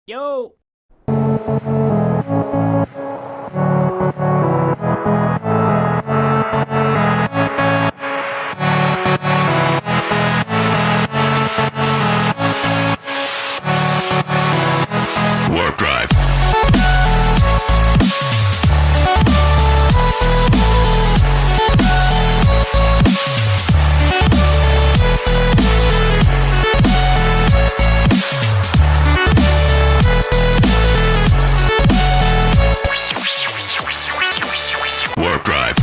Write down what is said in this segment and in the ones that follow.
哟。Work drive. Work drive.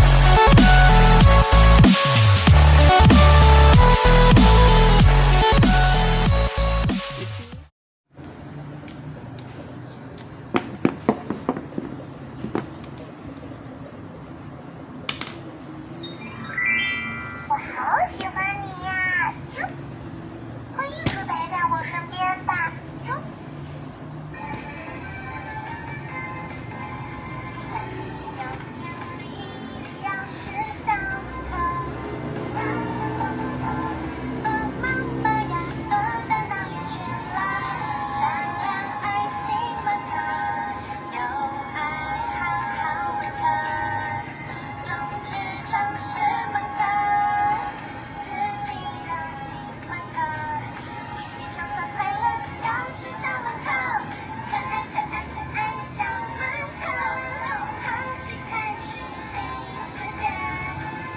我好喜欢你呀！啾，会一直陪在我身边吧？啾。像是小偷，妈妈呀，等到眼前来，闪亮爱心满堂，有爱好好维持，总之就是门口，自己让你门口，一起唱歌快乐，要是小门口，可爱可爱可爱小门口，好喜开始新世界，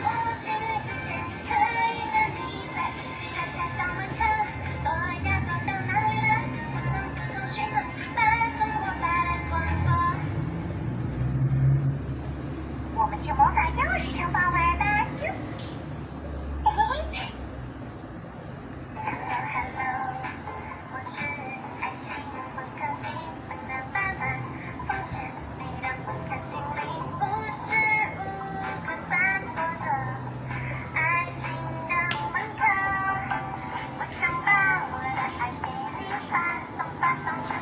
我是世界，可以和你在一起看看小门口，我要走到哪里了？自动寻找，伴随我来过过。我们去魔法钥匙城堡玩吧！啾，嘿嘿嘿。Hello，我是爱心粉颗星粉的爸爸，发现你的粉颗星里无时无刻闪烁着爱心的门口，我想把我的爱给你发送发送。